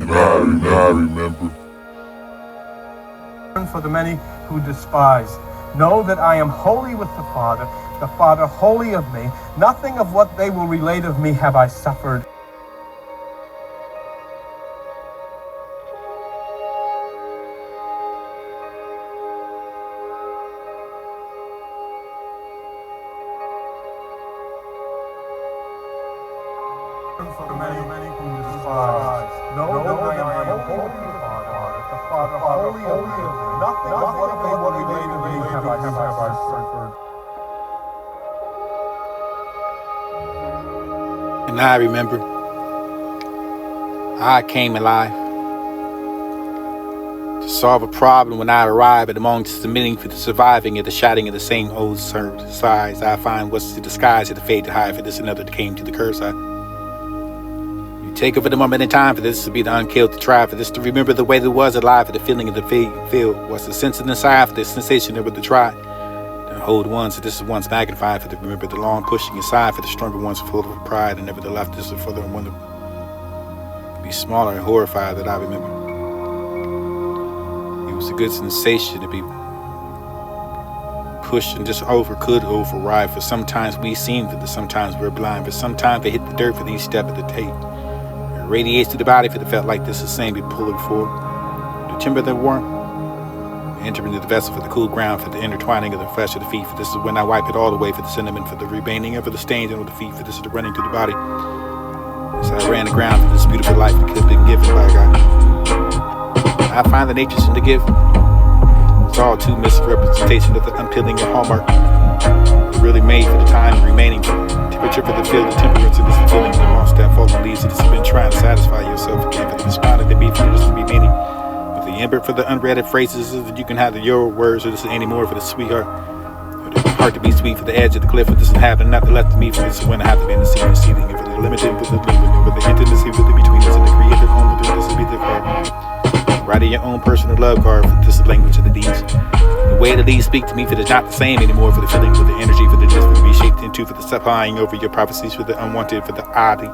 I remember. For the many who despise. Know that I am holy with the Father holy of me. Nothing of what they will relate of me have I suffered. For the many who despise. Know that I am holy with the Father holy of me. Nothing of what they will relate of me have I suffered. And I remember I came alive to solve a problem when I arrive at the moment submitting for the surviving of the shouting of the same old sighs. I find what's the disguise of the fate to hide for this another that came to the curse. You take over the moment in time for this to be the unkilled to try for this to remember the way that was alive for the feeling of the feel. What's the sense of the side for the sensation of the try. Hold ones that this is once magnified for the remember the long pushing aside for the stronger ones full of pride and never the left this is for the one to be smaller and horrified that I remember. It was a good sensation to be pushed and just could override for sometimes we seem for the sometimes we're blind but sometimes they hit the dirt for the each step of the tape. It radiates to the body for the felt like this is same be pulling forward. The timber that warmth entering the vessel for the cool ground, for the intertwining of the flesh of the feet, for this is when I wipe it all away, for the sentiment, for the remaining of the stains under the feet, for this is the running to the body. So I ran the ground for this beautiful life that could have been given by God. I find the natures in the gift. It's all too misrepresentation of the unpeeling of hallmark. It's really made for the time remaining. Temperature for the field, the temperance of this feeling, the lost that fallen leaves, it has been trying to satisfy yourself again, for the responding to be for this to be meaning. The ember for the unread phrases is that you can have your words or this anymore for the sweetheart. For the heart to be sweet for the edge of the cliff, for this and having not to left to me for this when I have to be in the sea, receiving for the limited, for the limited, for the intimacy for the between us and the creative only this will be the card. Writing your own personal love card for this language of the deeds. The way the leaves speak to me for the not the same anymore for the feeling, for the energy, for the just for the reshaped into for the supplying over your prophecies for the unwanted, for the oddly.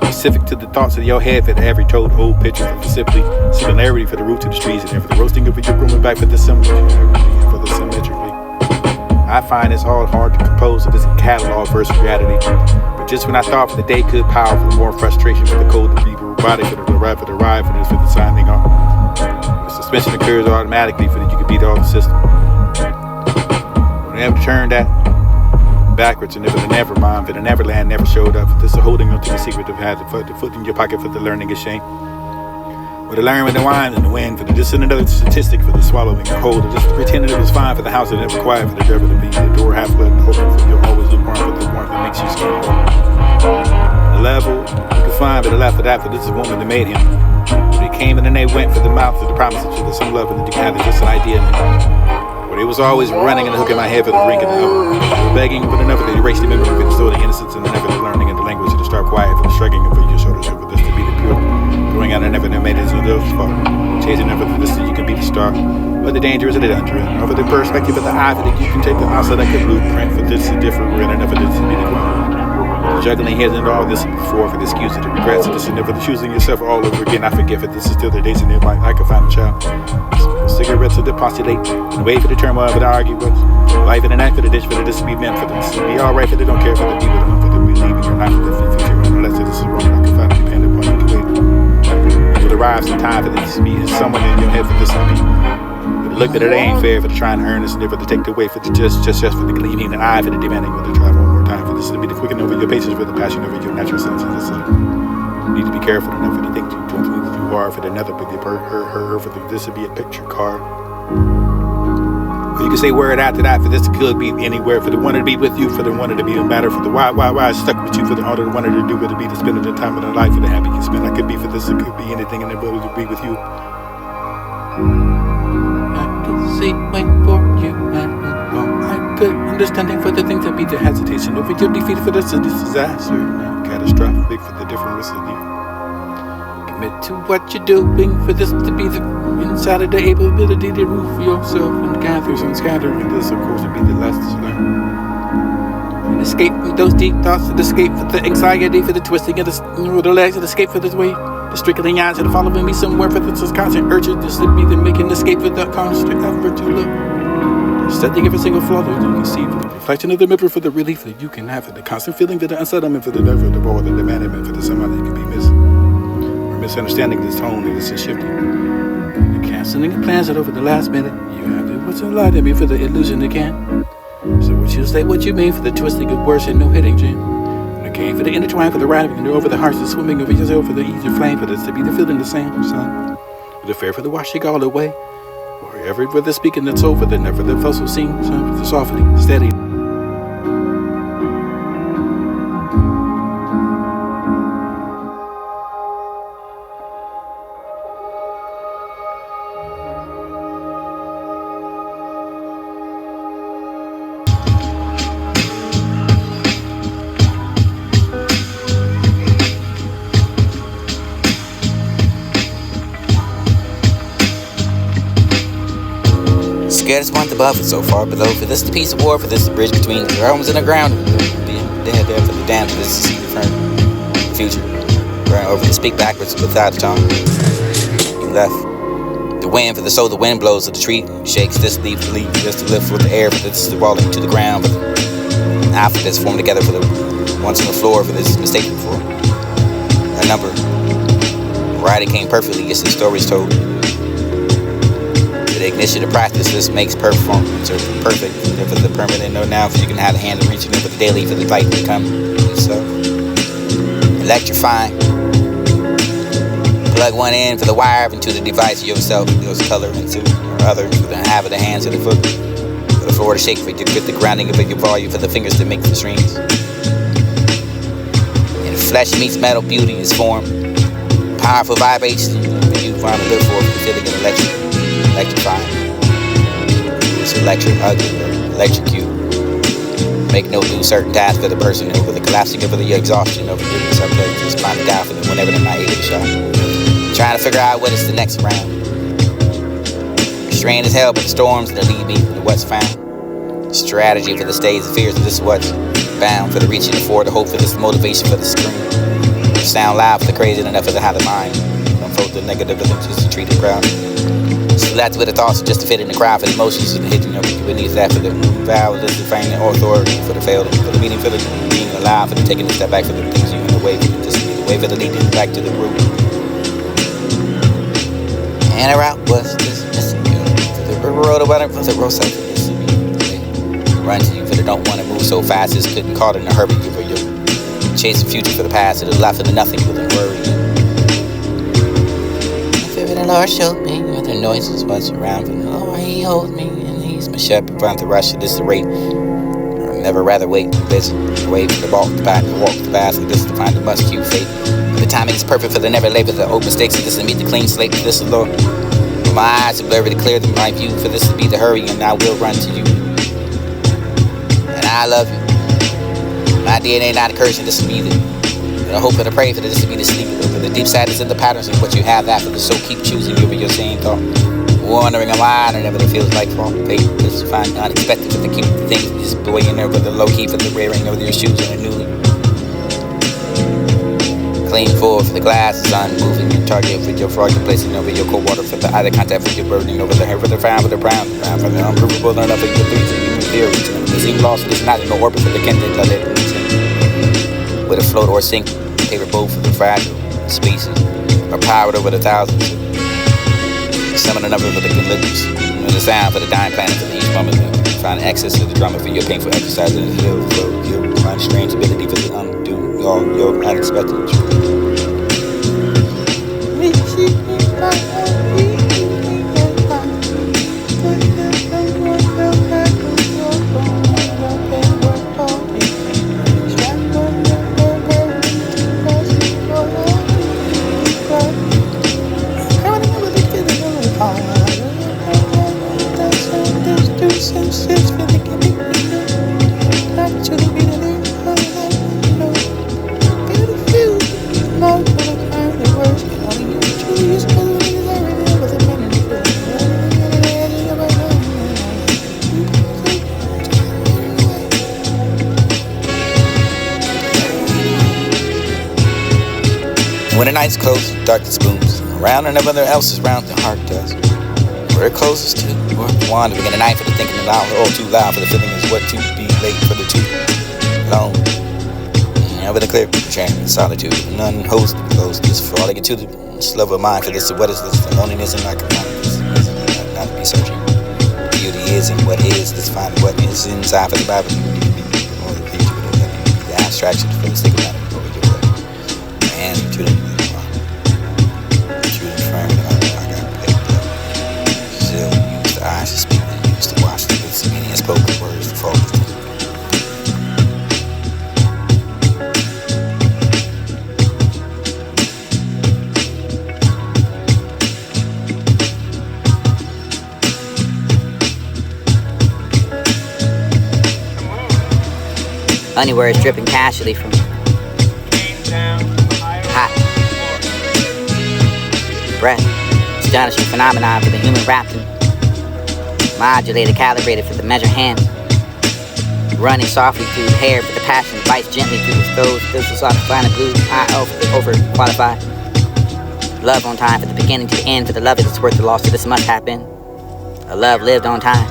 Specific to the thoughts of your head for the every told old picture for the similarity for the root to the trees and for the roasting of your growing back for the symmetrically. I find it's all hard to compose of this catalog versus reality. But just when I thought for the day could power for the more frustration for the cold to be robotic for the ride for this for the signing off. The suspension occurs automatically for that you can beat all the system. Whenever turn that backwards and never mind for the Neverland never showed up. This is holding on to the secret of had the foot in your pocket for the learning of shame. Or the learn with the wine and the wind for the this and another statistic for the swallowing the hold. Or just pretending it was fine for the house that never quiet for the devil to be the door half left open for you'll always look warm for the warmth that makes you scared. The level you can find for the left of that for this is the woman that made him. They came and then they went for the mouth for the promises for the some love and the had just an idea. It was always running and hooking my head for the drink and the oven. Begging for the never to erase the memory of the story, the innocence and the never the learning and the language to start quiet for the shrugging over your shoulders for this to be the pure. Going out and never made it to the fall. Chasing never for this so you can be the star. But the danger is the danger. Over the perspective of the eye for that you can take the outside like a blueprint for this is different. We're in never this to be the ground. Juggling heads and all this before for the excuses, the regrets, and this is never the choosing yourself all over again. I forgive it. This is still the days in it like I can find a child. Cigarettes to depostulate, and wait for the turmoil for the arguments. Life in the night for the ditch for the this be meant for this to be alright for they don't care for the people for the believing you're not for the future unless this is wrong. I can find a dependent upon you can wait. It will arrive some time for this to be someone in your head for this to be. But look that it ain't fair for the trying to earn this, never to take the way for the just for the gleaming and eye for the demanding for the try one more time for this to be the quickening over your patience for the passion over your natural senses. You need to be careful enough for the thing to you are for the another but the her for the this to be a picture card. You can say word after that for this could be anywhere for the one to be with you for the one to be a matter for the why stuck with you for the order the one to do with it be to spend the time of the life for the happy you spend. I could be for this it could be anything and the ability to be with you. I can see wait for you and I could understanding for the things that be the hesitation over your defeat for this disaster now catastrophic for the different risks of you. Commit to what you're doing for this to be the inside of the ability to move for yourself and gathers and scatter and this of course would be the lessons learned. And escape from those deep thoughts and escape for the anxiety for the twisting of the legs and escape for this way. The strictly eyes that are following me somewhere for this constant urge to slip me, then make an escape with the constant effort to look. Studying every single flaw that you can see, for the reflection of the mirror, for the relief that you can have, for the constant feeling, for the unsettlement, for the nerve of the ball, the abandonment, for the somehow that you can be missing. Or misunderstanding this tone and this is shifting. The canceling of plans that over the last minute, you have to what's in line to me for the illusion again. So what you say, what you mean for the twisting of words and no hitting gin. When it came for the intertwine, for the riding over the hearts, the swimming over yourself, for the easy flame, for this to be the feeling the same, son. For the fair, for the washing all away. Or every brother speaking that's over, the never the fuss will sing, son, for the softening, steady. Scared is one above and so far below. For this the piece of war, for this the bridge between the realms and the ground. Being dead there for the damned, for this to see the firm future. Running over to speak backwards without a tongue. You left. The wind for the soul, the wind blows to the tree. Shakes this leaf, the leaf, just to lift with the air, for this is the falling to the ground. For the alphabets formed together for the once on the floor, for this mistaken for a number. Writing came perfectly, yes, the story's told. The ignition of practice, this makes performance or perfect. For the permanent no now, for you can have the hand of reaching over the daily for the light to come. So electrifying. Plug one in for the wire into the device yourself. Goes color into or other for the half of the hands of the foot. For the floor to shake for you get the grounding of your volume for the fingers to make the strings. And flesh meets metal, beauty is form. Powerful vibration you find to live for feeling an electrifying. It's electric, ugly, or electrocute. Make no do certain task for the person over the collapsing over the exhaustion over the subject, just find it down for them whenever they're not able to shot. Trying to figure out what is the next round. Strain as hell, but the storms that lead me to what's found. Strategy for the stays and fears of this what's bound for the reaching the forward, the hope for this motivation for the scream. Sound loud for the crazy enough for the how the mind. Unfold the negative of just to treat the crowd. So that's where the thoughts are just to fit in the crowd for the emotions and the hitting of beneath that for the vow, just the fame and authority for the failed, for the meaning for the being alive, for the taking a step back for the things you in the way, just the way for the leading back to the root. And a route was this missing you. For the road of weather, for the road side, for this run to you for the don't want to move so fast, just couldn't call it in a hurry, you for you. Chase the future for the past, to the left of the nothing with the worry. The Lord showed me with the noises what's around. And the Lord, He holds me, and He's my shepherd. Run the rush of this rate. I'll never rather wait. Listen, wait for the walk, the back, the walk, the fast. This to find the must cue fate. The timing is perfect for the never labor, the open stakes. This to meet the clean slate. This is Lord. For my eyes are blurry to clear them my view. For this to be the hurry, and I will run to you. And I love you. My DNA not a curse, and this to be the. I hope and I pray for this to be the sleep, for the deep sadness and the patterns of what you have after the so keep choosing you over your same thought. Wondering why I never feels like fall. Fate is to find unexpected for the keep the things just the way in there, but the low key for the rearing over your shoes and the newly. Clean forward for the glass is unmoving and target for your fraud, you're placing over your cold water for the eye contact for your burdening over the hair for the frown for the brown for the unprovable learn up for your things and human theories. And the seem lost, it's not in no orbit for the kindred, let it with a float or sink, paper boat for the fragile species, or powered over the thousands. Summon a number for the limbs, and the sound for the dying planet for each moment. Find access to the drama for your painful exercise and the hill for your find strange ability for the undo all your unexpected. When the night's close, darkness booms around and everyone else is round, the heart does. Where it closes to, or one to begin the night for the thinking loud, all too loud for the feeling is what to be late for the too long. Over the clear, sharing solitude, none holds the close, just for all they get to the slow of mind for this, what is this, the loneliness and like a not to be searching. Beauty is and what is, this find what is inside for the Bible. The abstraction for the stick of it over your way. And to the true and firm, I got picked up. Still use the eyes to speak and use to watch the bits of meaning and spoken words to fall. Honeywords dripping casually from hot breath. Astonishing phenomenon for the human wrapped in modulated, calibrated for the measured hands. Running softly through the hair for the passion, bites gently through his throat. This was soft, fine and blue, I.O. for the overqualified. Love on time for the beginning to the end, for the love that's worth the loss, so this must happen. A love lived on time.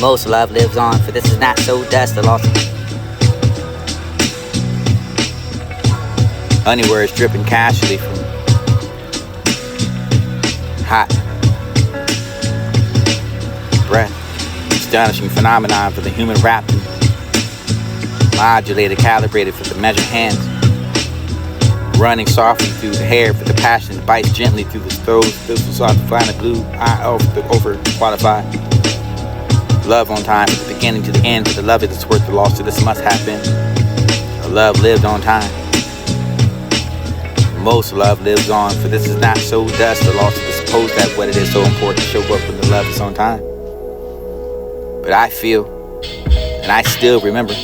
Most love lives on, for this is not so dust the lost. Honeywords dripping casually from hot breath. Astonishing phenomenon for the human wrapped in modulated, calibrated for the measured hands. Running softly through the hair for the passion that bites gently through the throat. This was off the fine and blue, I.O. for the overqualified. Love on time from the beginning to the end, for the love that's worth the loss, so this must happen. A love lived on time. Most love lives on, for this is not so dust the loss to suppose that what it is so important to show up when the love is on time. But I feel, and I still remember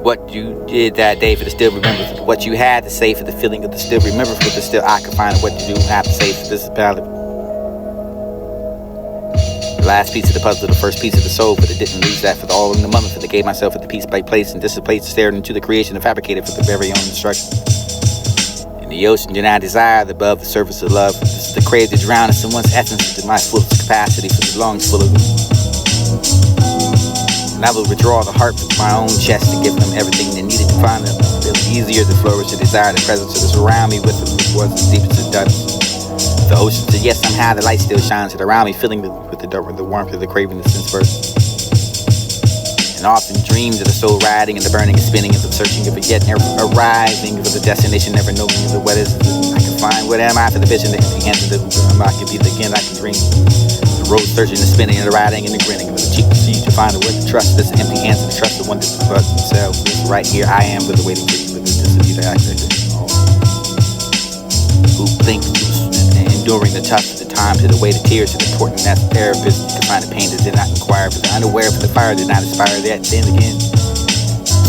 what you did that day, for the still remember what you had to say, for the feeling of the still remember, for the still occupying what you do have to say, for this is valid. Last piece of the puzzle, the first piece of the soul, but it didn't lose that for the all in the moment, for the gave myself at the piece by place and displaced, stared into the creation and fabricated for the very own destruction. In the ocean, did I desire the above the surface of love? This is the crave to drown in someone's essence to my fullest capacity, for the lungs full of it. And I will withdraw the heart from my own chest to give them everything they needed to find them. It was easier to flourish to desire the presence of this around me with them was as deep as it does. The ocean said yes, somehow the light still shines it around me, filling with the warmth of the craving, the sense birth. And often dreams of the soul riding and the burning and spinning and the searching of it, yet never arriving for the destination, never knowing the what is I can find. What am I for the vision, the empty hands of the I can be the again I can dream. The road searching and spinning and the riding and the grinning with the cheek to see to find the way to trust. This empty hands and the trust the one that trust themselves. Right here I am with the waiting for you with the disability that I could. Who think enduring the tough of the time to the weight of tears to the important that the therapist to find the pain that did not inquire, but the unaware for the fire did not inspire that. Then again,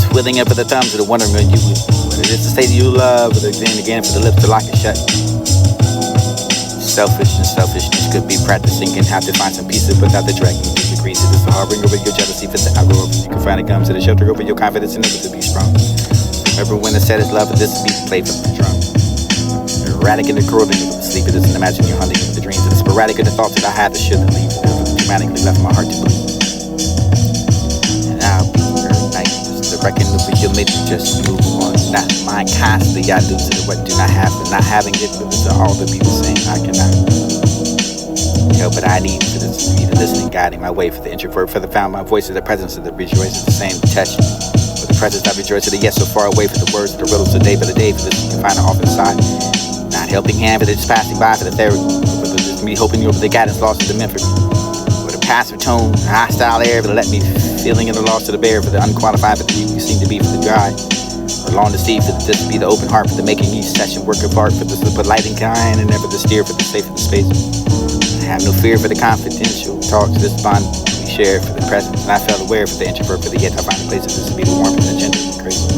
swilling up for the thumbs of the wondering when you would, what it is to say that you love, but then again for the lips to lock and shut. Selfishness could be practicing and have to find some peace without the dragging degrees. It is the harboring over your jealousy for the algo. You can find the gums to the shelter over your confidence and never to be strong. Remember when the said is love, but this beat played from the drum. Erratic in the curling of the sleep, it doesn't imagine you're hunting with the dreams. It is sporadic in the thoughts that I had that shouldn't leave. Dramatically left my heart to bleed. And I'll be here at night, just to reckon with your mate to just move on. Not mine constantly, I lose it. What do not have, but not having it, but it's all to be the same. I cannot help, but I need for this to be the listening, guiding my way for the introvert, for the found my voice is the presence of the rejoice of the same touch. For the presence I rejoice to the yes so far away, for the words of the riddles of day by the day, for this you can find it off inside. Not helping hand, but it's passing by for the therapy. But it's me hoping you over the guidance lost to the meant for me. With a passive tone, a hostile air, but let me feeling in the loss to the bear for the unqualified, but you seem to be for the dry. Or long to see for the this be the open heart for the making each session work of art for the lighting kind and never the steer for the safe of the space. I have no fear for the confidential talks. This bond we share for the presence, and I felt aware for the introvert for the yet I find the places this to be the warmth and the gentle and crazy.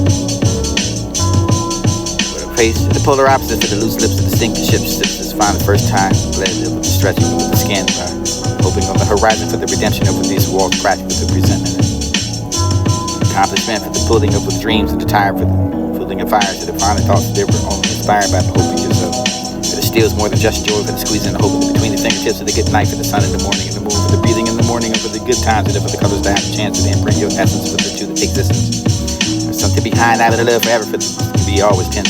The polar opposite for the loose lips of the stinking ships. This is fine the first time. Glad with the stretching with the skin. Hoping on the horizon for the redemption over these walls cracked with the resentment. Accomplishment for the pulling up with dreams and the tire for kindling a fire to define the thoughts that were only inspired by the hope of yourself. For the steel's more than just joy, for the squeezing the hope of between the fingertips of the good night, for the sun in the morning and the moon, for the breathing in the morning, and for the good times, and for the colors that have a chance to imprint your essence with it to the existence. There's something behind that with a love forever, for the to be always tense.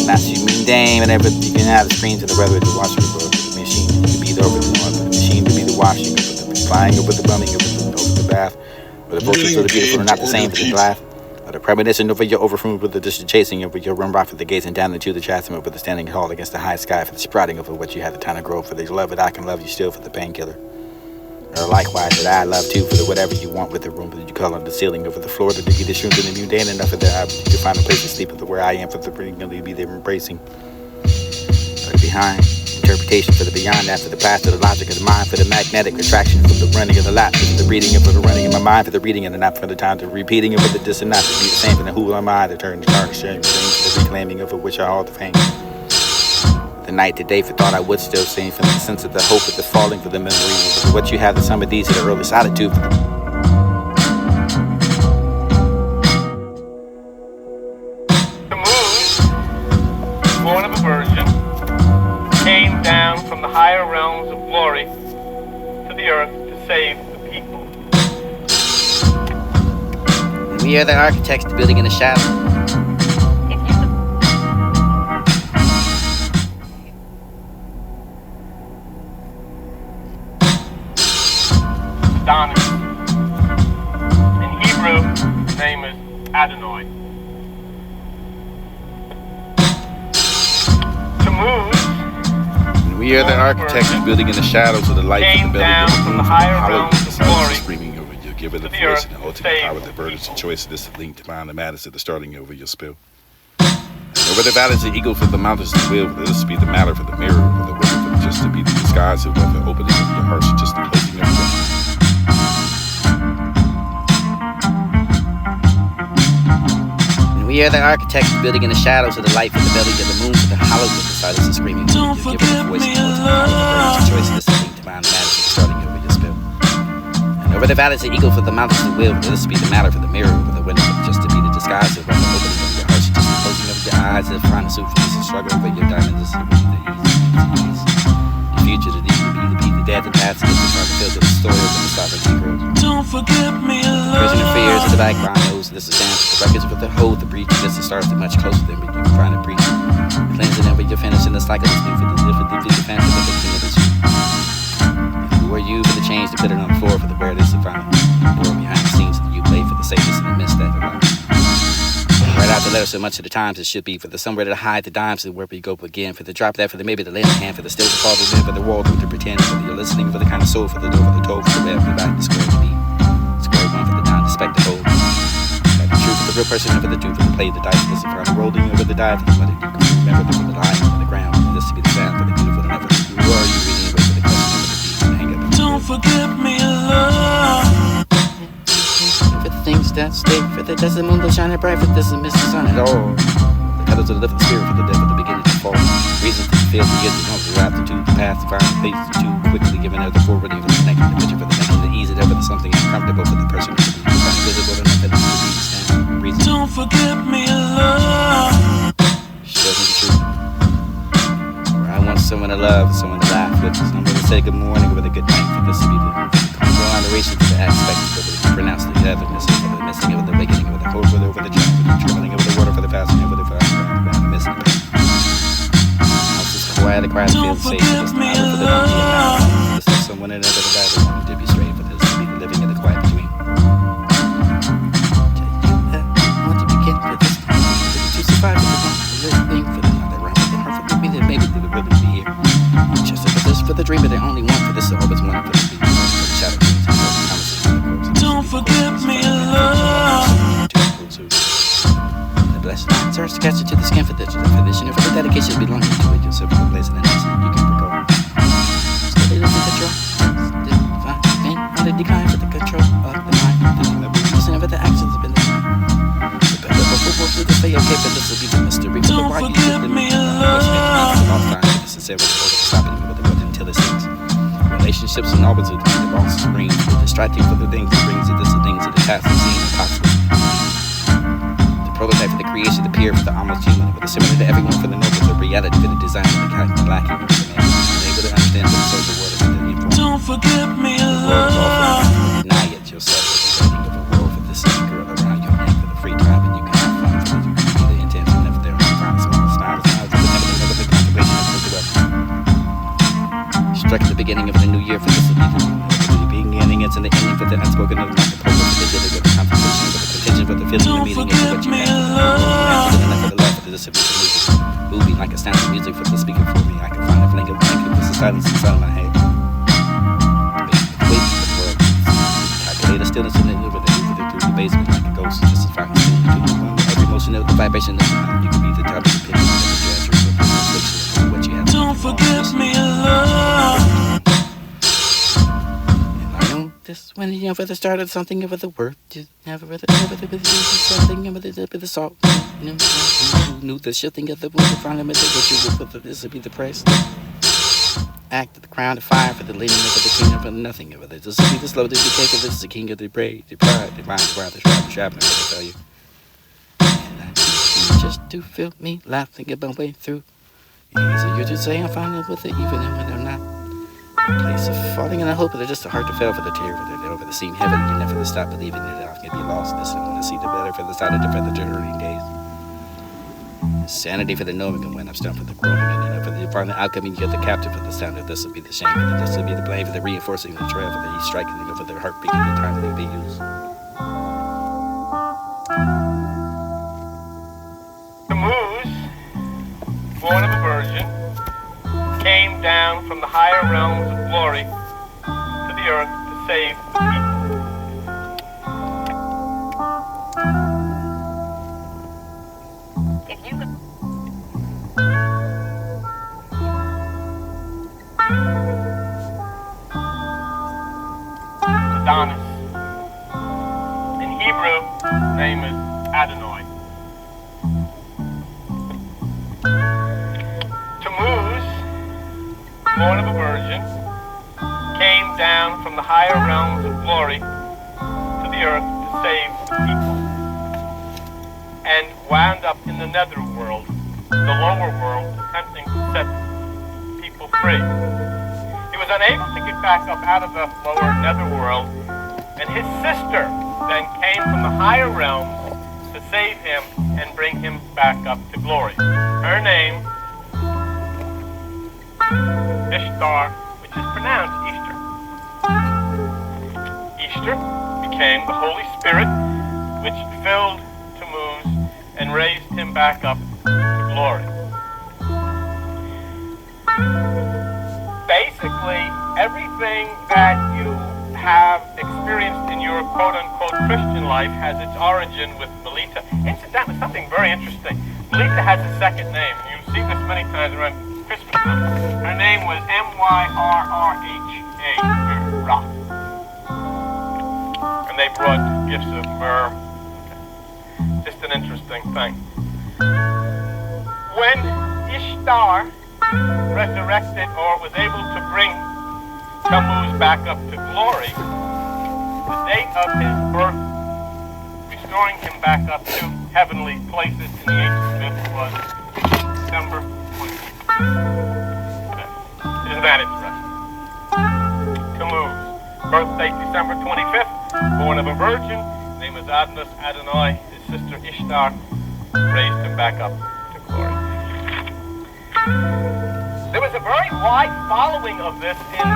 Not you mean dame, and ever you can have the screens and the weather to watch the world, for the machine to be the over the north, for the machine to be the washing, for the flying over the bumming over the bath, for the vultures of the beautiful are not the same for the laugh. The premonition over your overflow with the distant chasing over your run rock for the gazing down into the chasm over the standing tall against the high sky for the sprouting over what you had the time to grow for the love that I can love you still for the painkiller. Or likewise that I love too for the whatever you want with the room that you call on the ceiling over the floor to give you this room to the mundane enough of that you can find a place to sleep with where I am for the bringing of be there embracing. Or behind. Interpretation for the beyond that, for the past, for the logic of the mind, for the magnetic attraction, for the running of the lap, for the reading and for the running in my mind, for the reading and the not for the time, the repeating and for the dis and not to be the same, for the who am I, the turn, sharing, for the reclaiming of it which are all the fame. The night, the day, for thought I would still sing, for the sense of the hope of the falling, for the memory, for what you have, the sum of these, for the early solitude, for The moon, born of a virgin, came down from the higher realms of glory to the earth to save the people. We are the architects building in the shadow. Adonis. In Hebrew, his name is Adonai. Tammuz. we are the architects building in the shadows of the light of the belly of the moon, hollow of the sun screaming over you, give it the voice and the ultimate power, the burdens and choice of this link to find the matters at the starting over your spill. And over the valleys of eagle for the mountains to will, for this be the matter for the mirror, for the will for just to be the disguise of the opening of your heart, just the closing of your We are the architects building in the shadows of the light for the belly of the moon, for the hollows of the silence and screaming. Don't Give forget it a voice me, and love. choice this thing to mind matters of starting over your spill. And over the valleys of eagle for the mountains to will, for this be the matter for the mirror, for the window just to be the disguise of the opening of your heart, just the closing of your eyes, and trying to suit for this and struggle over your diamonds, this will be the ease. The future to be the dead, the past, and the trying to fill the story of the sovereignty grows. Don't forget me, Prisoner love. fears in the background knows this is dance. The records with the hold, the breach. This is starts much closer than you can find a breach. Cleansing it, but you're finishing the cycle. This new for the different fancy, but the king of the street. Who are you for the change to put it on the floor for the where this is found? Door behind the scenes that you play for the safest in the midst that around. Right out the letter so much of the times it should be for the somewhere to hide the dimes and where we go again for the drop that for the maybe the lend hand for the still to fall the in for the wall to pretend for the you're listening for the kind of soul for the door for the toe for the web for the back the square to be square one for the non the spectacle like the truth for the real person over the truth for the play the dice this for the rolling over the die for the what it you can remember for the line for the ground for this to be the sound for the beautiful and never who are you really wait for the question over the beat and hang up Don't forget me, love. for the things that stay for the desert moon that shine bright for this and miss the sun at all. The colors of the living spirit for the death of the beginning to fall. Reasons to feel the years to come, the aptitude, the past, the find the place too quickly giving out the forward, even the connecting the picture for the making the easy, ever the something uncomfortable for the person to be visible and nothing to be stand. Reason. Don't forget me, love. Show me the truth. Or I want someone to love, someone to laugh with, someone to say good morning with a good night for this to be the conglomeration for the aspect of the pronounce the otherness of the missing of the beginning of the hope over the giant, for the traveling over the water for the passing over the fire, the missing. Houses quiet, the crowd Don't feels safe. forget This me, time for the love. this is someone in another guy that wanted to be straight for this to be the living in the quiet between. Want to begin for this time to survive for the living for the other round of the heart for the maybe they would really be here. Just for this for the dreamer, they only want for this always want for the shadow. Don't forget me, love. The blessed night turns to catch it to the skin for the vision and for the dedication belonging to it. Yourself for the place in the next you can recall. Steady lose the control. Under decline for the control of the mind. The reason for the actions have been the better before to the stay okay, but this will be the mystery. Don't forget me, love. This is ever stopping me with the word until it sings. Relationships and opposites with the boss screams, the distracting for the things that brings it, this the things that the task of seeing impossible. The prototype for the creation, the peer for the almost human, with a similar to everyone for the noble, the reality for the design of the kind, lacking in the man, unable to understand the social world of the informed. Don't forget me, The world is all for love. you. Deny it yourself with the waiting of a world for the same girl around your neck for the free time, and you can have fun for you. The intention never there, I promise. Smiles, smiles, but never the contemplation of the weapon. Struck at the beginning of the new year for this beginning, it's in the ending for the unspoken of the proposal for the dealing with the contemplation, with the contingent, with the feeling, the Don't meaning, and forget what you me, have. love. Enough for the love for the disability movie like a sound of music for the speaker for me. I can find a fling of blanket with the silence inside of my head. Wait for the world. Calculate a stillness in the river that moves through the basement like a ghost. Just as far as every motion of the vibration of the mind. You can be the top of the pin of the gesture of the reflection of what you have. Don't forget me, love. This when you never started something over the word, just never something over the salt. Knew the shifting of the wood in front of me, what you would put this would be the price. Act of the crown of fire for the leading of the kingdom for nothing of it. This will be the slow, the decay for this is the king of the brave, the pride, the mind, the pride, the sharp, the sharpness of the failure. And I just to feel me laughing about way through. Easy you to say I'm fine with it, even when I'm not. Place of falling, and I hope that it's just a heart to fail for the tear, for the over the scene heaven. You never stop believing that I can be lost. This and want to see the better for the side of the feather journey days. Sanity for the knowing, and when I'm stumped for the growing, and for the final outcome, you get the captive for the sound of this will be the shame, and this will be the blame for the reinforcing the trail for the striking, and for the heartbeat and the time to be used. The moose, born of a virgin, came down from the higher realms of glory to the earth to save the people. If you could... Adonis. In Hebrew, his name is Adonai. Tammuz, born of a virgin, came down from the higher realms of glory to the earth to save the people, and wound up in the netherworld, the lower world, attempting to set people free. He was unable to get back up out of the lower netherworld, and his sister then came from the higher realms to save him and bring him back up to glory. Her name, Ishtar, which is pronounced Easter. Easter became the Holy Spirit, which filled Tammuz and raised him back up to glory. Basically, everything that you have experienced in your quote-unquote Christian life has its origin with Melita. Incidentally, something very interesting. Melita has a second name. You see this many times around Christmas time. Her name was Myrrha. Myrrha. And they brought gifts of myrrh. Just an interesting thing. When Ishtar resurrected or was able to bring Tammuz back up to glory, the date of his birth, restoring him back up to heavenly places in the ancient myth, was December 25th. Isn't that interesting? Tammuz, birth date December 25th, born of a virgin, name is Adonai. His sister Ishtar raised him back up to glory. There was a very wide following of this in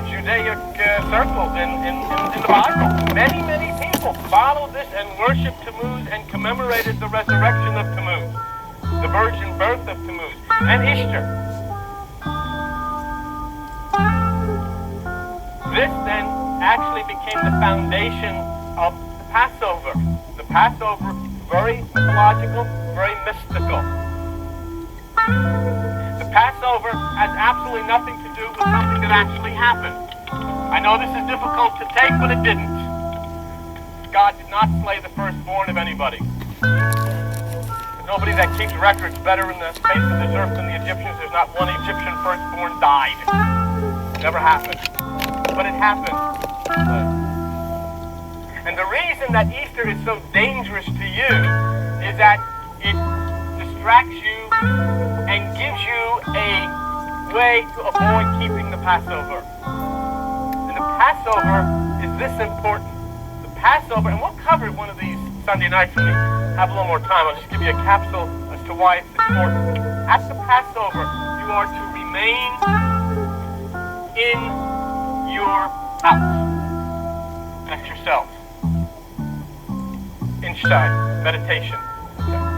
Judaic circles in the Bible. Many, many people followed this and worshipped Tammuz and commemorated the resurrection of Tammuz, the virgin birth of Tammuz, and Easter. This then actually became the foundation of the Passover. The Passover, very mythological, very mystical. Passover has absolutely nothing to do with something that actually happened. I know this is difficult to take, but it didn't. God did not slay the firstborn of anybody. There's nobody that keeps records better in the face of this earth than the Egyptians. There's not one Egyptian firstborn died. Never happened. But it happened. And the reason that Easter is so dangerous to you is that it distracts you and gives you a way to avoid keeping the Passover. And the Passover is this important. The Passover, and we'll cover one of these Sunday nights when we have a little more time. I'll just give you a capsule as to why it's important. At the Passover, you are to remain in your house. That's yourself. Inside. Meditation. Okay.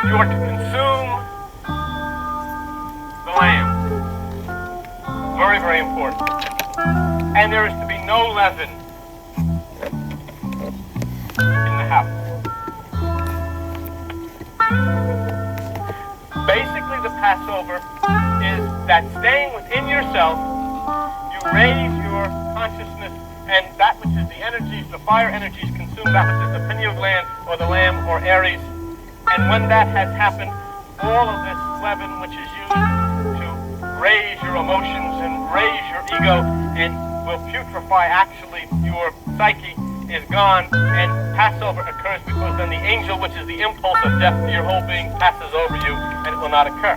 You are to consume the lamb. Very, very important. And there is to be no leaven in the house. Basically, the Passover is that staying within yourself, you raise your consciousness, and that which is the energies, the fire energies consume that which is the pineal gland or the lamb or Aries. And when that has happened, all of this leaven which is used to raise your emotions and raise your ego and will putrefy actually your psyche is gone, and Passover occurs because then the angel, which is the impulse of death to your whole being, passes over you and it will not occur.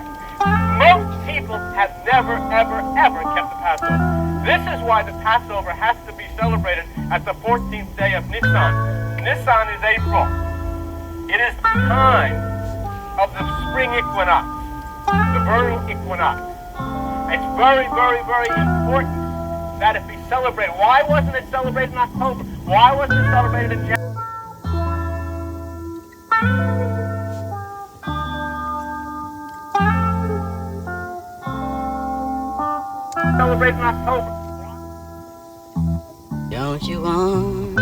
Most people have never, ever, ever kept the Passover. This is why the Passover has to be celebrated at the 14th day of Nisan. Nisan is April. It is the time of the spring equinox, the vernal equinox. It's very, very, very important that it be celebrated. Why wasn't it celebrated in October? Why wasn't it celebrated in January? Celebrate in October. Don't you want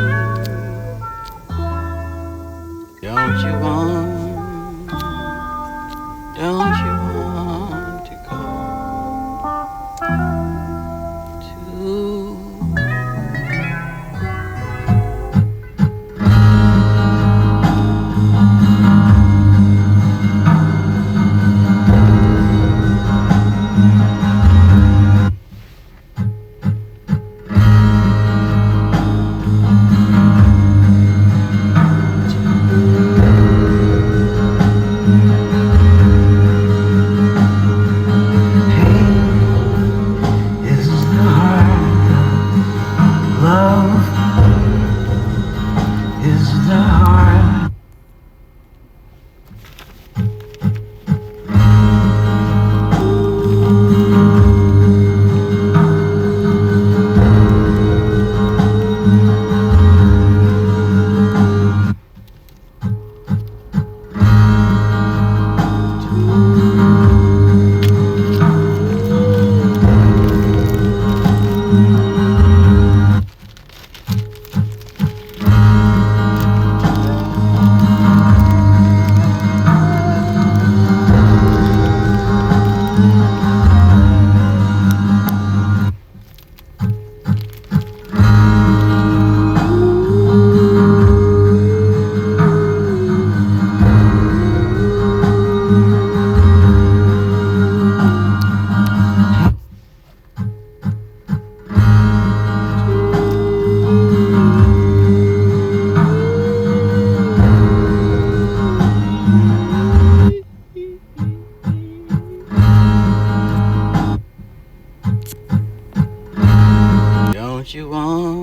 to go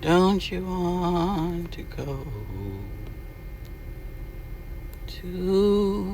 Don't you want to go to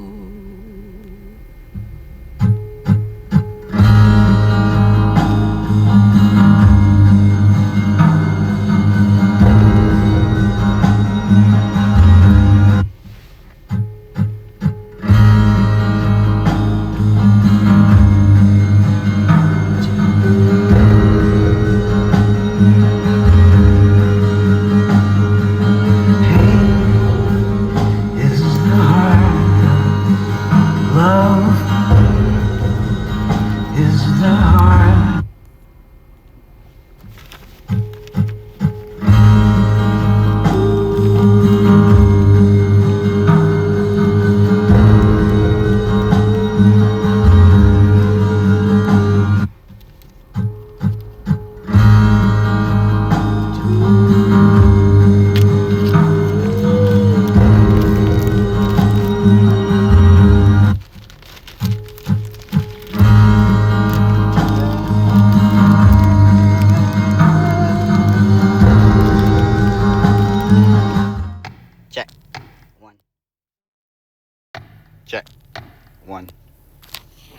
1,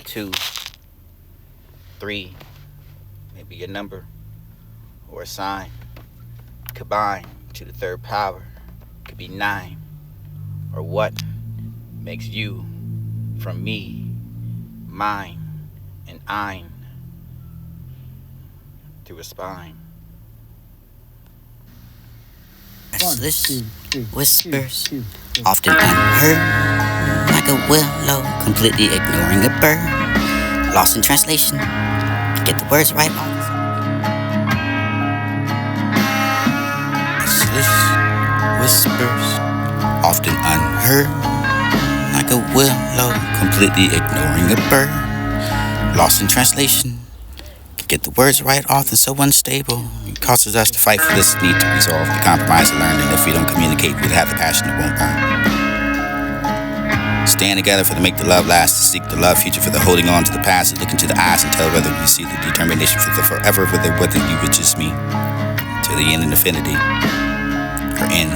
2, 3, maybe a number or a sign. Combine to the third power. Could be 9. Or what makes you from me, mine, and I'm through a spine. Restless whispers, often unheard, like a willow, completely ignoring a bird. Lost in translation, get the words right. Restless whispers, often unheard, like a willow, completely ignoring a bird. Lost in translation, get the words right, often so unstable. It causes us to fight for this need to resolve, to compromise and learn, and if we don't communicate, we'll have the passion that won't burn. Stand together for the make the love last, to seek the love future for the holding on to the past, to look into the eyes and tell whether you see the determination for the forever, whether you would just me, to the end in infinity, or end.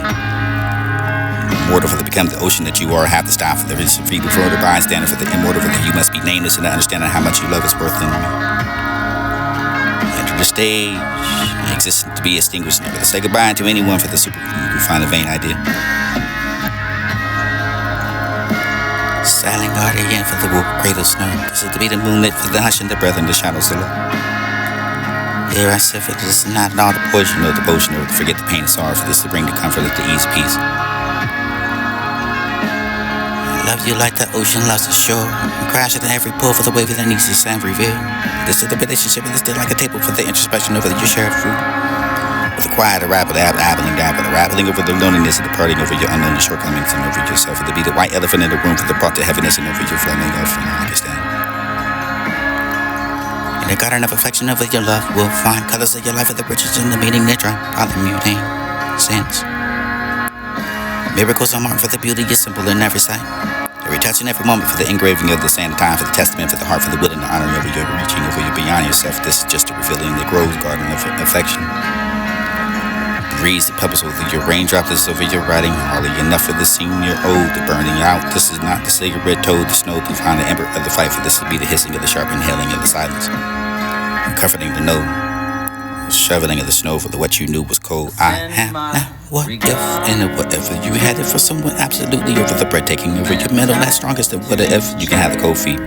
Immortal for the become the ocean that you are, have to stop for the free before the bind, standing for the immortal for the you must be nameless and understanding how much you love is worth in me. Enter the stage, existence to be extinguished, never to say goodbye to anyone for the super you can find a vain idea. Silent guardian for the wolf cradle snow. This is to be the moonlit for the hush and the breath and the shadows below. Here I sit for this, not all the poison or the potion or to forget the pain and sorrow for this to bring the comfort of the ease of peace. I love you like the ocean loves the shore. I'm crashing in every pull for the wave that needs to sand reveal. This is the relationship, and it's still like a table for the introspection over your shared fruit. With the quiet, a rabble, rattling over the loneliness and the parting over your unknown shortcomings and over yourself. And to be the white elephant in the room for the brought to heaviness and over your flowing of I understand. In the garden of affection over your love, we'll find colors of your life of the riches and the meaning that drum all the muting sense. Miracles are marked for the beauty is simple in every sight. Every touch and every moment for the engraving of the sand of time, for the testament, for the heart, for the will and the honor over your reaching over you beyond yourself. This is just a revealing the groves garden of affection. Breeze the pebbles over your raindroplets over your writing. Hardly enough for the senior ode, the burning out. This is not the cigarette toad, the snow to find the ember of the fight. For this to be the hissing of the sharp inhaling of the silence. And comforting to know. Shoveling of the snow for the what you knew was cold. I have now what if and whatever you had it for someone absolutely over the bread taking over your mental that's strongest than what if you can have the cold feet.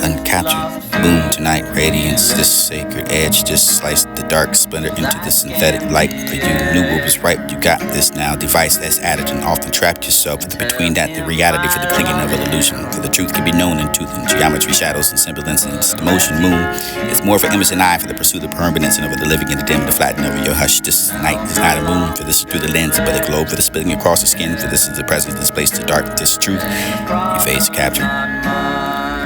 Uncaptured boom tonight radiance, this sacred edge just sliced the dark splinter into the synthetic light. For you knew what was right, you got this now device that's added and often trapped yourself for the between that the reality for the clinging of an illusion. For the truth can be known in tooth and geometry, shadows and semblance and the motion moon. It's more for image than I for the pursuit of permanence and over the living in the dim, the flatten over your hush. This night is not a moon for this through the lens, but a globe for the spilling across the skin. For this is the presence, this place, the dark, this truth. Your face captured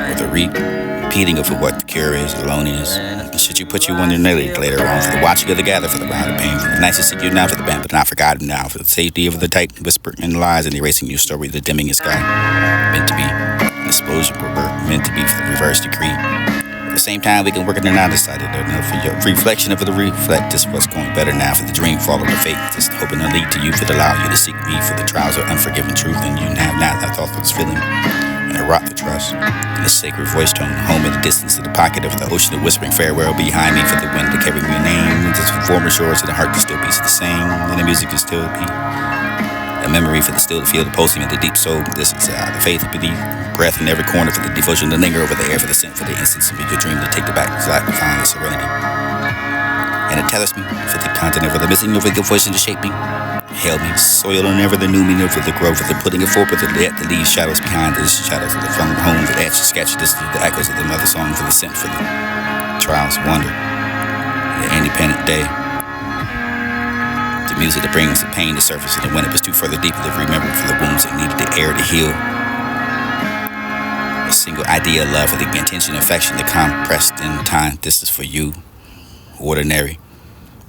or the repeating of what the cure is, the loneliness. Should you put you on your nelly later on for the watching of the gather, for the round of pain, for the nicest of you now for the band, but not forgotten now, for the safety of the tight whisper and lies and erasing your story, the dimming of sky. Meant to be an explosion, meant to be for the reverse decree. At the same time, we can work it and not decided for your reflection of the reflect. This what's going better now for the dream, follow the fate. Just hoping to lead to you for the allow you to seek me for the trials of unforgiven truth, and you have not that thoughtless feeling. And I rock the trust in the sacred voice tone, home in the distance of the pocket of the ocean, the whispering farewell behind me for the wind to carry your name. And just former shores of the heart can still be the same, and the music can still be a memory for the still to feel the pulsing of the deep soul. This is the faith of belief, breath in every corner for the devotion to linger over the air for the scent for the instance of your dream to take the back to life and find the serenity. And it tethers me for the continent for the missing over the voice and to shape me. Held me, soil and never the new me, never the growth of the putting it forth, but the let the leave shadows behind the shadows of the from home, the etch, sketch, this the echoes of the mother song for the scent for the trials, wonder, the independent day. The music that brings the pain to surface, and when it was too further deeper to remember for the wounds that needed the air to heal. A single idea of love for the intention, affection, the compressed in time. This is for you, ordinary.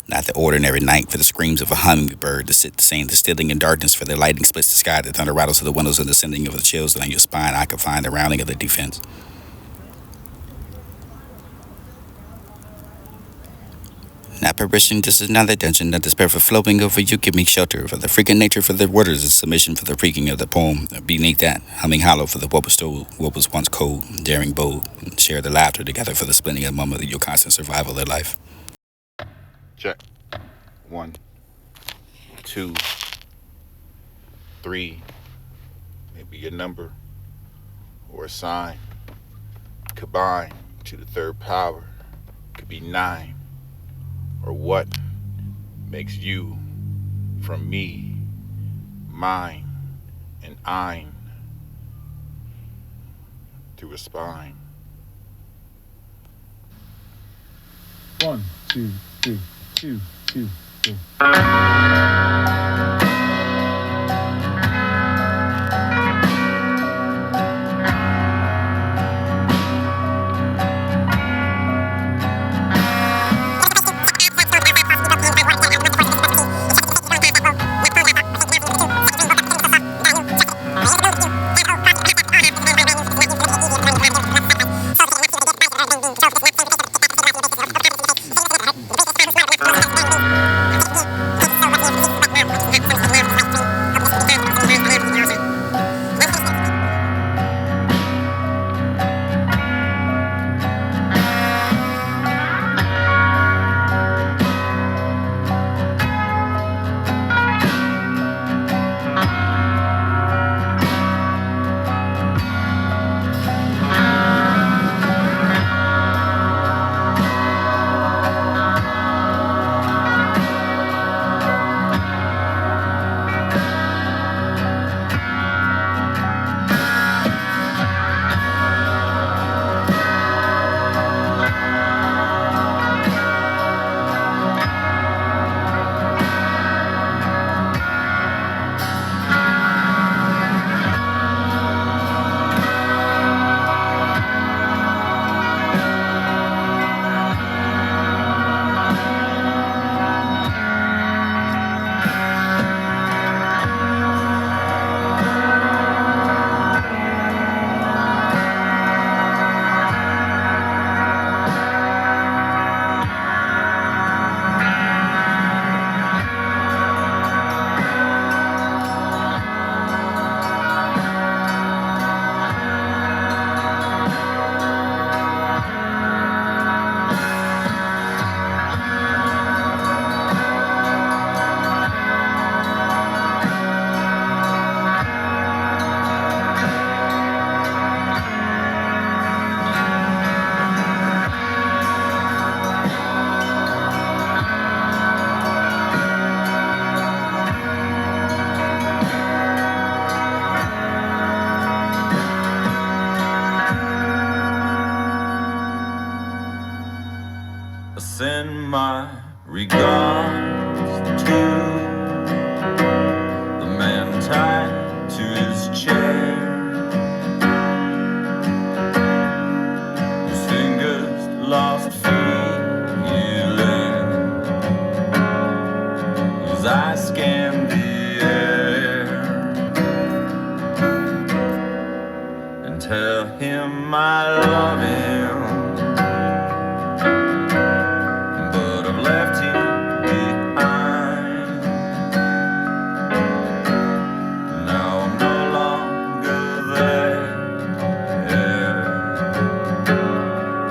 Not the ordinary night for the screams of a hummingbird to sit the same, the stilling in darkness for the lightning splits the sky, the thunder rattles of the windows and the sending of the chills down your spine. I can find the rounding of the defense. An apparition, this is not the dungeon. Let the spirit flowing over you give me shelter. For the freaking nature, for the waters, is submission for the freaking of the poem. Beneath that, humming hollow for the what was told, what was once cold, daring bold, and share the laughter together for the splitting of moment of your constant survival of life. Check. 1, 2, 3. Maybe a number or a sign. Combine to the third power. Could be 9. Or what makes you from me, mine, and I'm through a spine. 1, 2, 3, 2, 2, 3. Send my regards to the man tied to his chair, whose fingers lost feeling, whose eyes scan the air, and tell him I love him. Left him behind. Now I'm no longer there,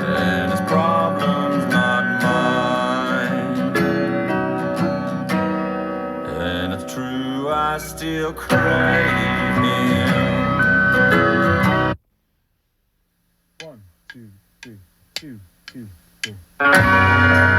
and his problem's not mine. And it's true, I still crave him. 1, 2, 3, 2, 2, 3.